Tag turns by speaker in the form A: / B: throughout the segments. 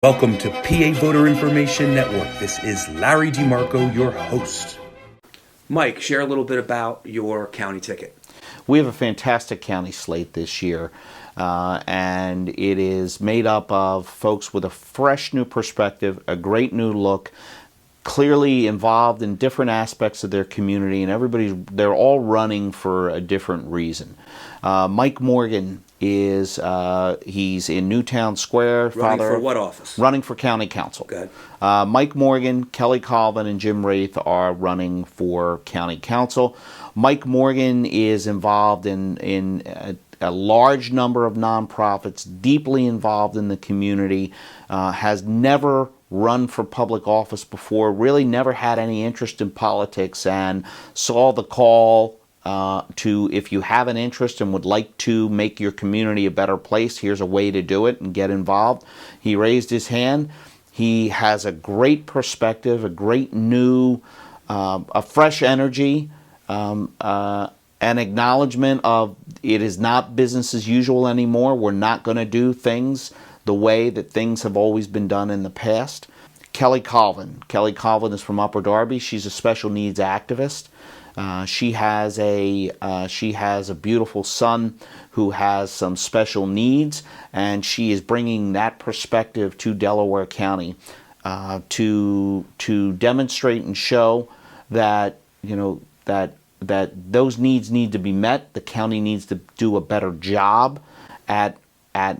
A: Welcome to PA Voter Information Network. This is Larry DeMarco, your host. Mike, share a little bit about your county ticket.
B: We have a fantastic county slate this year, and it is made up of folks with a fresh new perspective, a great new look, clearly involved in different aspects of their community, and they're all running for a different reason. Mike Morgan he's in Newtown Square.
A: Running for what office?
B: Running for county council.
A: Good.
B: Mike Morgan, Kelly Colvin, and Jim Wraith are running for county council. Mike Morgan is involved in a large number of nonprofits, deeply involved in the community, has never run for public office before, really never had any interest in politics, and saw the call to, if you have an interest and would like to make your community a better place, here's a way to do it and get involved. He raised his hand. He has a great perspective, a great new, a fresh energy, an acknowledgement of it is not business as usual anymore. We're not going to do things the way that things have always been done in the past. Kelly Colvin. Kelly Colvin is from Upper Darby. She's a special needs activist. She has a beautiful son who has some special needs, and she is bringing that perspective to Delaware County to demonstrate and show that that those needs need to be met. The county needs to do a better job at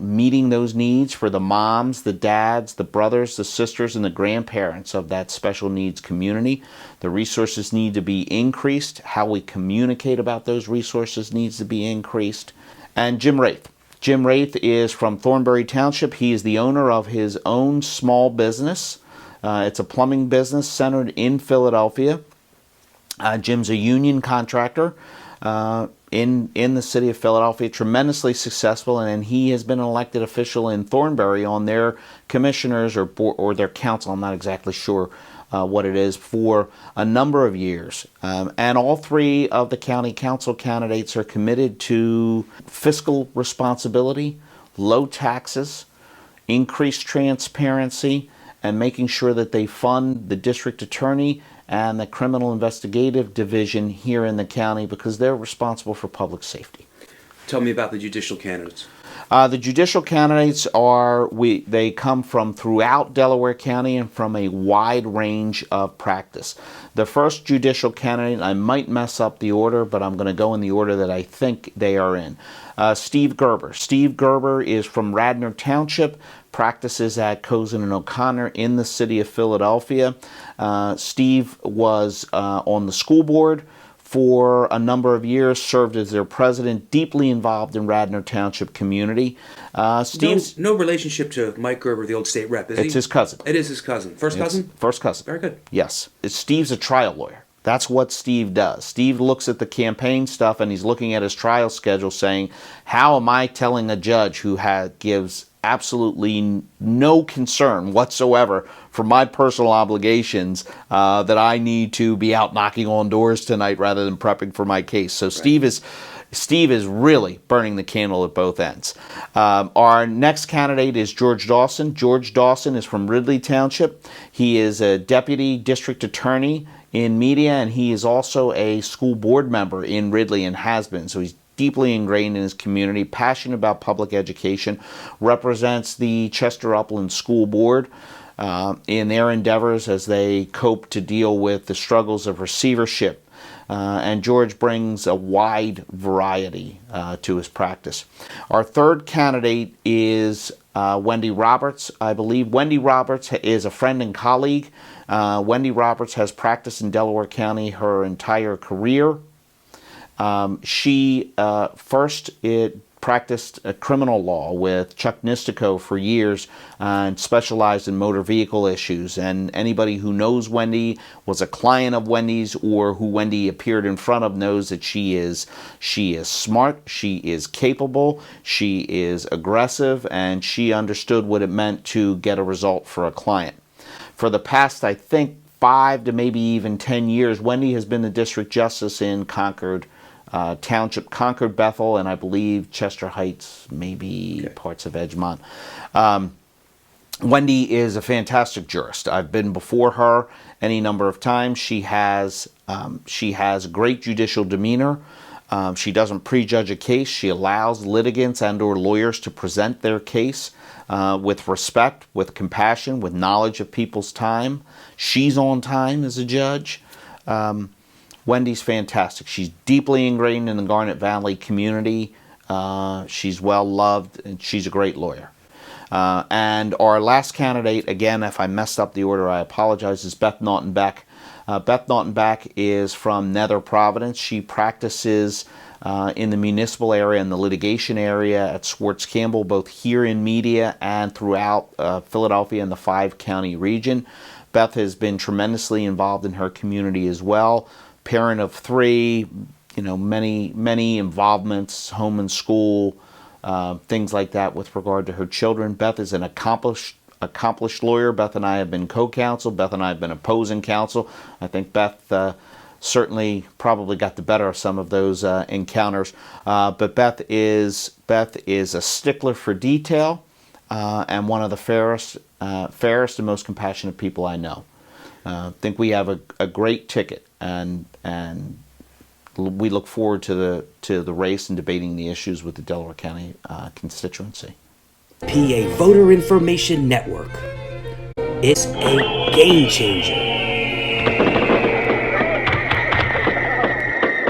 B: meeting those needs for the moms, the dads, the brothers, the sisters, and the grandparents of that special needs community. The resources need to be increased. How we communicate about those resources needs to be increased. And Jim Wraith. Jim Wraith is from Thornbury Township. He is the owner of his own small business. It's a plumbing business centered in Philadelphia. Jim's a union contractor in the city of Philadelphia, tremendously successful, and he has been an elected official in Thornbury on their commissioners or their council, I'm not exactly sure what it is, for a number of years. And all three of the county council candidates are committed to fiscal responsibility, low taxes, increased transparency, and making sure that they fund the district attorney and the criminal investigative division here in the county, because they're responsible for public safety.
A: Tell me about the judicial candidates.
B: The judicial candidates they come from throughout Delaware County and from a wide range of practice. The first judicial candidate, I might mess up the order, but I'm going to go in the order that I think they are in. Steve Gerber. Steve Gerber is from Radnor Township, practices at Cozen and O'Connor in the city of Philadelphia. Steve was on the school board for a number of years, served as their president, deeply involved in Radnor Township community. Steve's
A: no relationship to Mike Gerber, the old state rep, is he?
B: It's his cousin.
A: It is his cousin. First cousin?
B: First cousin.
A: Very good.
B: Yes. Steve's a trial lawyer. That's what Steve does. Steve looks at the campaign stuff, and he's looking at his trial schedule saying, how am I telling a judge who gives absolutely no concern whatsoever for my personal obligations that I need to be out knocking on doors tonight rather than prepping for my case? So right. Steve is really burning the candle at both ends. Our next candidate is George Dawson. George Dawson is from Ridley Township. He is a deputy district attorney in media, and he is also a school board member in Ridley and has been. So he's deeply ingrained in his community, passionate about public education, represents the Chester Upland School Board in their endeavors as they cope to deal with the struggles of receivership. And George brings a wide variety to his practice. Our third candidate is Wendy Roberts. I believe Wendy Roberts is a friend and colleague. Wendy Roberts has practiced in Delaware County her entire career. She first practiced criminal law with Chuck Nistico for years and specialized in motor vehicle issues. And anybody who knows Wendy, was a client of Wendy's, or who Wendy appeared in front of knows that she is smart, she is capable, she is aggressive, and she understood what it meant to get a result for a client. For the past, I think, 5 to maybe even 10 years, Wendy has been the district justice in Concord Township, Concord, Bethel, and I believe Chester Heights, maybe parts of Edgemont. Wendy is a fantastic jurist. I've been before her any number of times. She has great judicial demeanor. She doesn't prejudge a case. She allows litigants and/or lawyers to present their case with respect, with compassion, with knowledge of people's time. She's on time as a judge. Wendy's fantastic. She's deeply ingrained in the Garnet Valley community. She's well loved, and she's a great lawyer. And our last candidate, again, if I messed up the order, I apologize, is Beth Naughton-Beck. Beth Naughton-Beck is from Nether Providence. She practices in the municipal area and the litigation area at Swartz Campbell, both here in media and throughout Philadelphia and the 5-county region. Beth has been tremendously involved in her community as well. Parent of 3, many involvements, home and school, things like that with regard to her children. Beth is an accomplished lawyer. Beth and I have been co-counsel. Beth and I have been opposing counsel. I think Beth certainly probably got the better of some of those encounters. But Beth is a stickler for detail and one of the fairest and most compassionate people I know. I think we have a great ticket, and we look forward to the race and debating the issues with the Delaware County constituency.
A: PA Voter Information Network. It's a game changer.